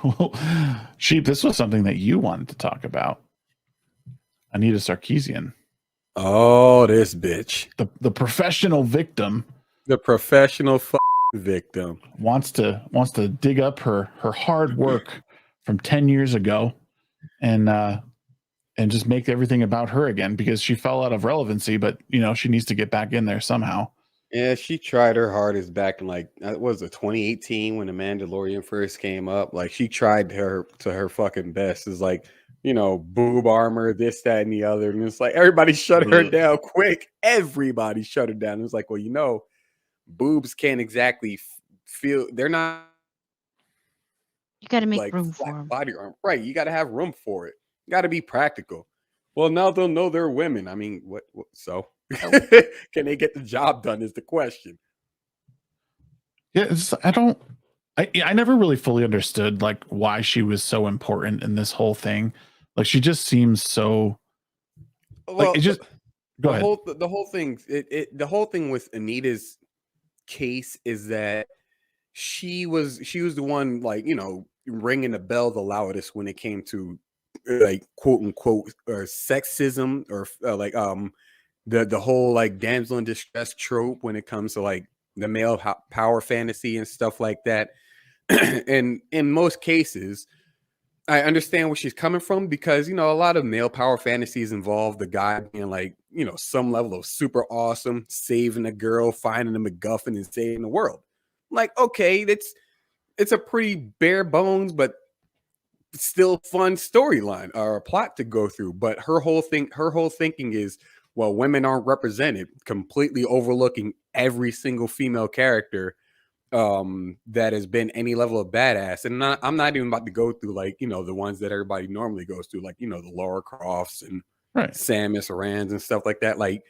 Well, Sheep, this was something that you wanted to talk about. Anita Sarkeesian. Oh, this bitch. The professional victim. The professional victim wants to dig up her hard work from 10 years ago and just make everything about her again because she fell out of relevancy, but she needs to get back in there somehow. Yeah, she tried her hardest back in like what was it 2018 when the Mandalorian first came up. Like she tried her fucking best. It's like, boob armor, this, that, and the other. And it's like everybody shut her down quick. Everybody shut her down. It's like, well, boobs can't exactly feel, they're not. You got to make like room flat for them. body armor. Right. You got to have room for it. You got to be practical. Well, now they'll know they're women. I mean, what so? Can they get the job done is the question. Yeah, I never really fully understood like why she was so important in this whole thing. Like she just seems so well, it just go ahead. The whole thing with Anita's case is that she was the one, like, ringing the bell the loudest when it came to like quote unquote or sexism or the whole like damsel in distress trope when it comes to like the male power fantasy and stuff like that. And in most cases, I understand where she's coming from because, a lot of male power fantasies involve the guy being like, some level of super awesome, saving a girl, finding a MacGuffin and saving the world. Like, okay, it's a pretty bare bones, but still fun storyline or a plot to go through. But her whole thinking is, well, women aren't represented, completely overlooking every single female character that has been any level of badass. And I'm not even about to go through like, the ones that everybody normally goes through, like, the Lara Crofts and Samus Arans and stuff like that. Like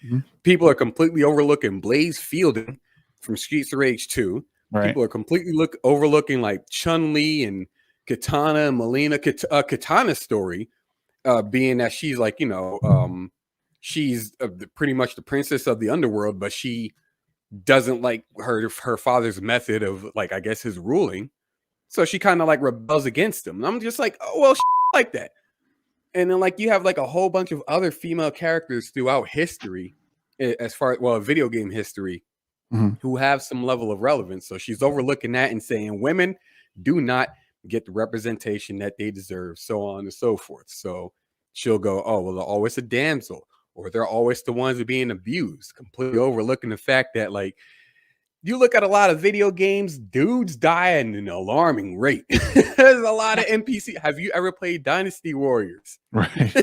people are completely overlooking Blaze Fielding from Streets of Rage 2. Right. People are completely overlooking like Chun-Li and Katana and Melina. Katana's story being that she's like, she's pretty much the princess of the underworld, but she doesn't like her father's method of like, I guess, his ruling. So she kind of like rebels against him. And I'm just like, oh, well, like that. And then like you have like a whole bunch of other female characters throughout history, as far as video game history, who have some level of relevance. So she's overlooking that and saying women do not get the representation that they deserve, so on and so forth. So she'll go, oh, well, they're always a damsel, or they're always the ones who are being abused, completely overlooking the fact that, like, you look at a lot of video games, dudes die at an alarming rate. There's a lot of NPC. Have you ever played Dynasty Warriors? Right.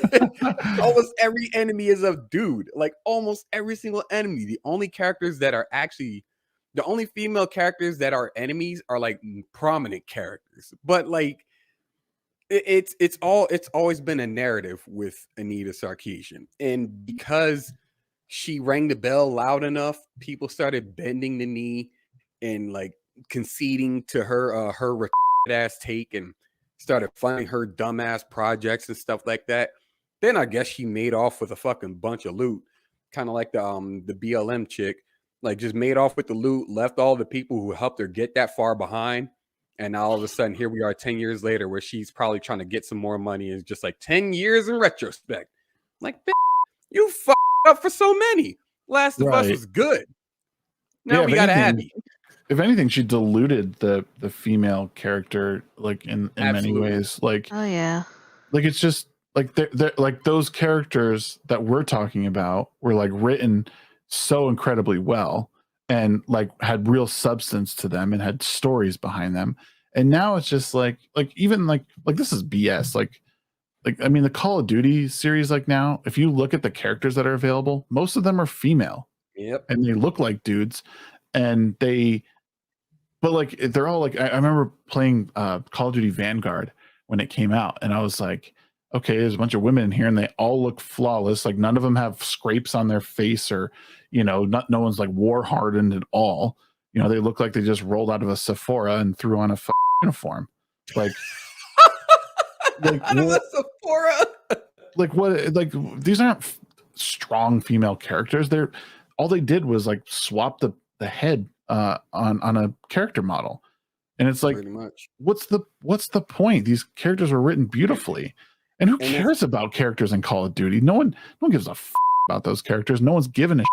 Almost every enemy is a dude. Like almost every single enemy. The only female characters that are enemies are like prominent characters. But like it's always been a narrative with Anita Sarkeesian. And because she rang the bell loud enough, people started bending the knee and like conceding to her ass take and started funding her dumbass projects and stuff like that. Then I guess she made off with a fucking bunch of loot, kind of like the BLM chick, like just made off with the loot, left all the people who helped her get that far behind. And now all of a sudden, here we are 10 years later, where she's probably trying to get some more money. And it's just like 10 years in retrospect. Like, you fucked up for so many. Last of Us was good. Now we got Abby. If anything, she diluted the female character, like in many ways. Like, oh yeah, like it's just like they're like those characters that we're talking about were like written so incredibly well and like had real substance to them and had stories behind them. And now it's just like even like this is BS. Like I mean, the Call of Duty series, like now, if you look at the characters that are available, most of them are female. Yep. And they look like dudes. And but like they're all like, I remember playing Call of Duty Vanguard when it came out, and I was like, okay, there's a bunch of women in here and they all look flawless. Like none of them have scrapes on their face or, no one's like war hardened at all. They look like they just rolled out of a Sephora and threw on a uniform. Like, out of a Sephora. Like what? Like these aren't strong female characters. All they did was like swap the head on a character model. And it's like, pretty much. what's the point? These characters were written beautifully, and who cares about characters in Call of Duty? No one gives a about those characters. No one's given a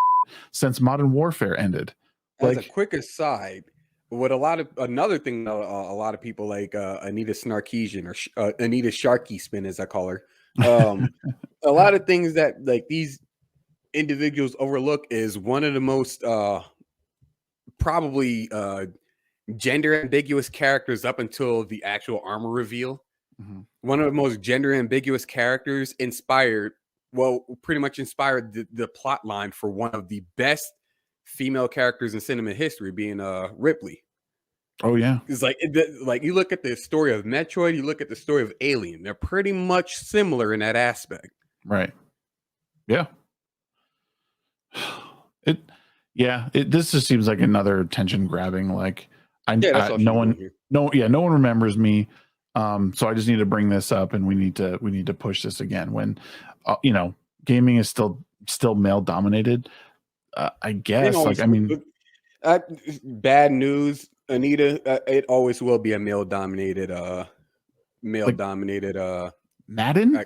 since Modern Warfare ended. As a quick aside, what another thing a lot of people like Anita Sarkeesian or Anita Sarkeesian, as I call her, a lot of things that like these individuals overlook is one of the most probably gender ambiguous characters up until the actual armor reveal. Mm-hmm. One of the most gender ambiguous characters pretty much inspired the plot line for one of the best female characters in cinema history, being Ripley. Oh yeah, it's like you look at the story of Metroid, you look at the story of Alien, they're pretty much similar in that aspect. Right. Yeah. This just seems like another tension grabbing. Like no one remembers me. So I just need to bring this up, and we need to push this again when gaming is still male dominated. I guess bad news, Anita, it always will be a male dominated Madden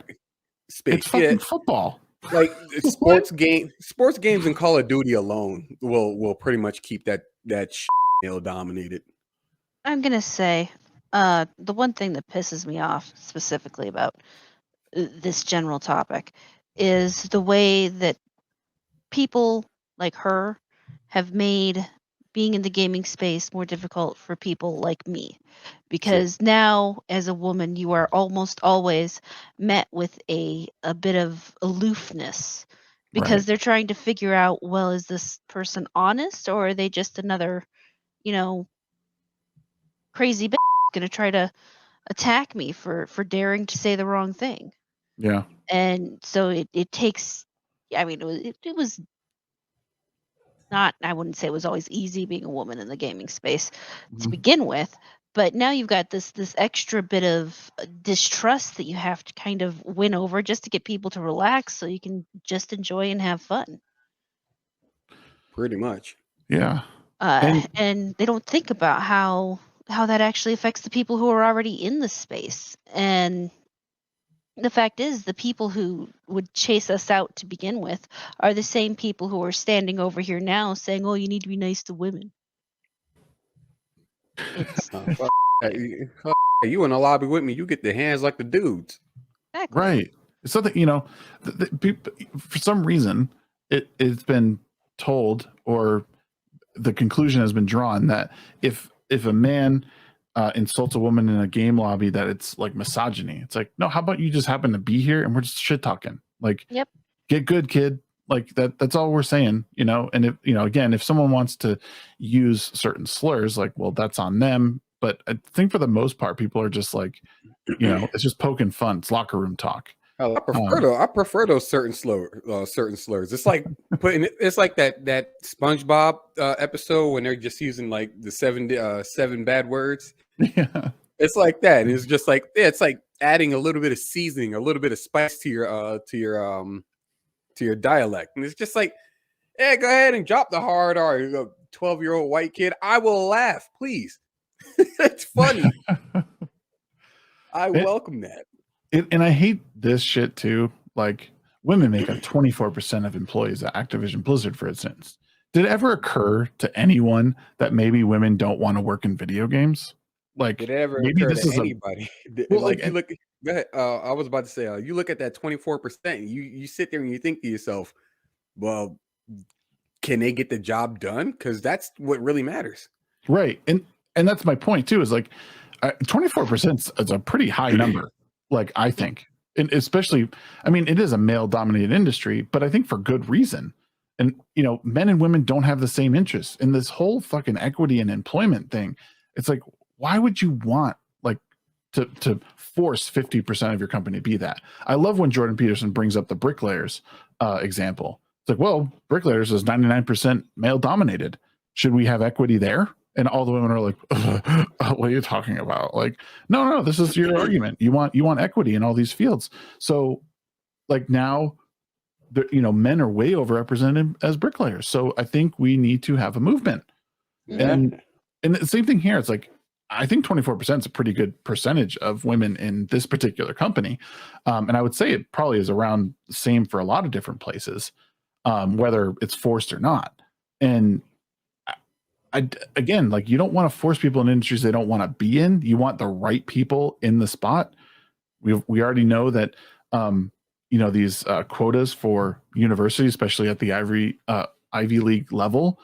space. It's fucking football. Like sports games and Call of Duty alone will pretty much keep that male dominated. I'm gonna say the one thing that pisses me off specifically about this general topic is the way that people like her have made being in the gaming space more difficult for people like me, because now as a woman you are almost always met with a bit of aloofness, because they're trying to figure out, well, is this person honest, or are they just another crazy bitch gonna try to attack me for daring to say the wrong thing. Yeah. And so it takes, I mean, it was not, I wouldn't say it was always easy being a woman in the gaming space to begin with, but now you've got this extra bit of distrust that you have to kind of win over just to get people to relax so you can just enjoy and have fun. Pretty much. Yeah. And they don't think about how that actually affects the people who are already in the space. And the fact is, the people who would chase us out to begin with are the same people who are standing over here now saying, oh, you need to be nice to women. It's you in the lobby with me, you get the hands like the dudes. Exactly. Right. It's something, for some reason, it's been told, or the conclusion has been drawn, that if a man insults a woman in a game lobby, that it's like misogyny. It's like, no, how about you just happen to be here and we're just shit talking? Like, yep. Get good, kid. Like that's all we're saying, And if, again, if someone wants to use certain slurs, like, well, that's on them. But I think for the most part, people are just like, it's just poking fun. It's locker room talk. I prefer those certain slurs. It's like it's like that SpongeBob episode when they're just using like the seven bad words. Yeah, it's like that. And it's just like it's like adding a little bit of seasoning, a little bit of spice to your dialect, and it's just like, yeah, go ahead and drop the hard R. You're a 12-year-old white kid. I will laugh, please. It's funny. I welcome that. And I hate this shit too. Like, women make up 24% of employees at Activision Blizzard, for instance. Did it ever occur to anyone that maybe women don't want to work in video games? Like, did it ever occur to anybody? Go ahead. I was about to say, you look at that 24%. You sit there and you think to yourself, well, can they get the job done? Because that's what really matters, right? And that's my point too. Is like 24% is a pretty high number. Like, I think, and especially, I mean, it is a male-dominated industry, but I think for good reason. And men and women don't have the same interests in this whole fucking equity and employment thing. It's like, why would you want like to force 50% of your company to be that? I love when Jordan Peterson brings up the bricklayers example. It's like, well, bricklayers is 99% male-dominated. Should we have equity there? And all the women are like, what are you talking about? Like, no, this is your argument. You want equity in all these fields. So like now, men are way overrepresented as bricklayers. So I think we need to have a movement. Yeah. And the same thing here. It's like, I think 24% is a pretty good percentage of women in this particular company. And I would say it probably is around the same for a lot of different places, whether it's forced or not. And again, like, you don't want to force people in industries they don't want to be in. You want the right people in the spot. We already know that, these quotas for universities, especially at the Ivy League level,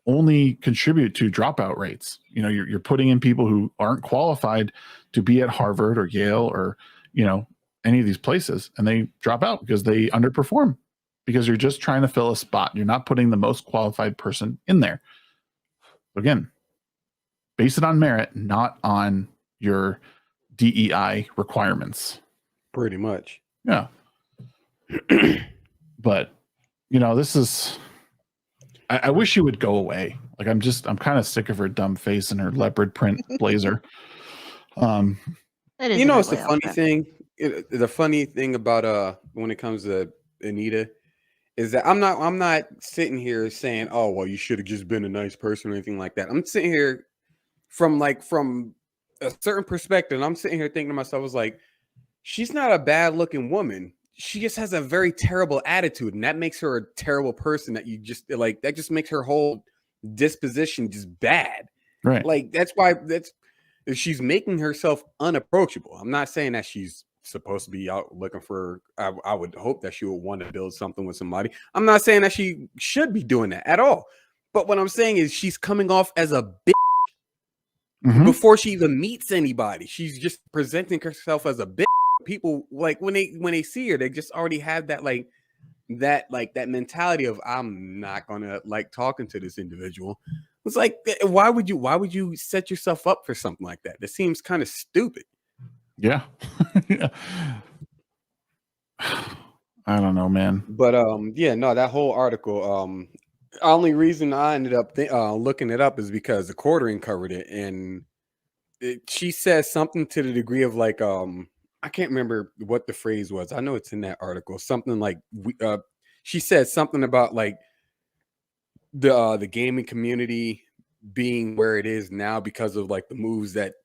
only contribute to dropout rates. You're putting in people who aren't qualified to be at Harvard or Yale or, any of these places, and they drop out because they underperform, because you're just trying to fill a spot. You're not putting the most qualified person in there. Again, base it on merit, not on your DEI requirements. Pretty much. Yeah. But, this is, I wish she would go away. Like, I'm kind of sick of her dumb face and her leopard print blazer. It's the funny thing. The funny thing about when it comes to Anita is that I'm not sitting here saying, oh, well, you should have just been a nice person or anything like that. I'm sitting here from a certain perspective. I'm sitting here thinking to myself, I was like, she's not a bad looking woman. She just has a very terrible attitude, and that makes her a terrible person. That just makes her whole disposition just bad. Right. Like, she's making herself unapproachable. I'm not saying that she's supposed to be out looking for, I would hope that she would want to build something with somebody. I'm not saying that she should be doing that at all. But what I'm saying is she's coming off as a bitch before she even meets anybody. She's just presenting herself as a bitch. People, like, when they see her, they just already have that mentality of, I'm not gonna like talking to this individual. It's like, why would you set yourself up for something like that? That seems kind of stupid. Yeah. Yeah. I don't know, man. But that whole article, only reason I ended up looking it up is because the Quartering covered it, and she says something to the degree of like, I can't remember what the phrase was. I know it's in that article. Something like, she said something about like the gaming community being where it is now because of like the moves that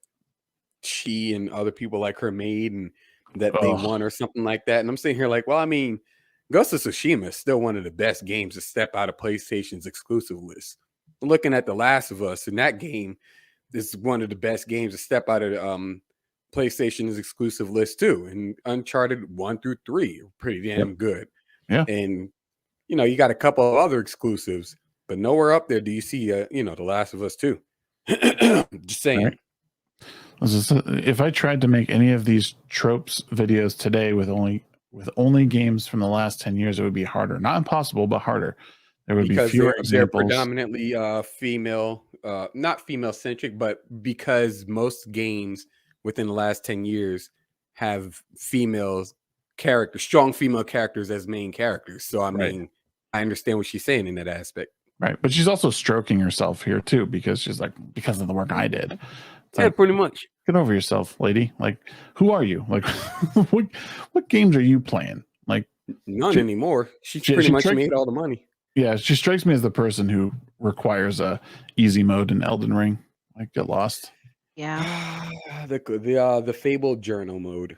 she and other people like her made and that they won or something like that. And I'm sitting here like, well, I mean, Ghost of Tsushima is still one of the best games to step out of PlayStation's exclusive list. Looking at The Last of Us, and that game is one of the best games to step out of PlayStation's exclusive list too. And Uncharted 1 through 3 are pretty damn good. Yeah. And you got a couple of other exclusives, but nowhere up there do you see The Last of Us 2. Just saying. Right. If I tried to make any of these tropes videos today with only games from the last 10 years, it would be harder. Not impossible, but harder. There would be fewer examples. They're predominantly female, not female centric, but because most games within the last 10 years have strong female characters as main characters. So I mean, I understand what she's saying in that aspect. Right. But she's also stroking herself here too, because she's like, because of the work I did. Like, pretty much. Get over yourself, lady. Like, who are you? Like, what games are you playing? Like, none anymore. She pretty much made all the money. Yeah, she strikes me as the person who requires a easy mode in Elden Ring. Like, get lost. Yeah. The fabled journal mode.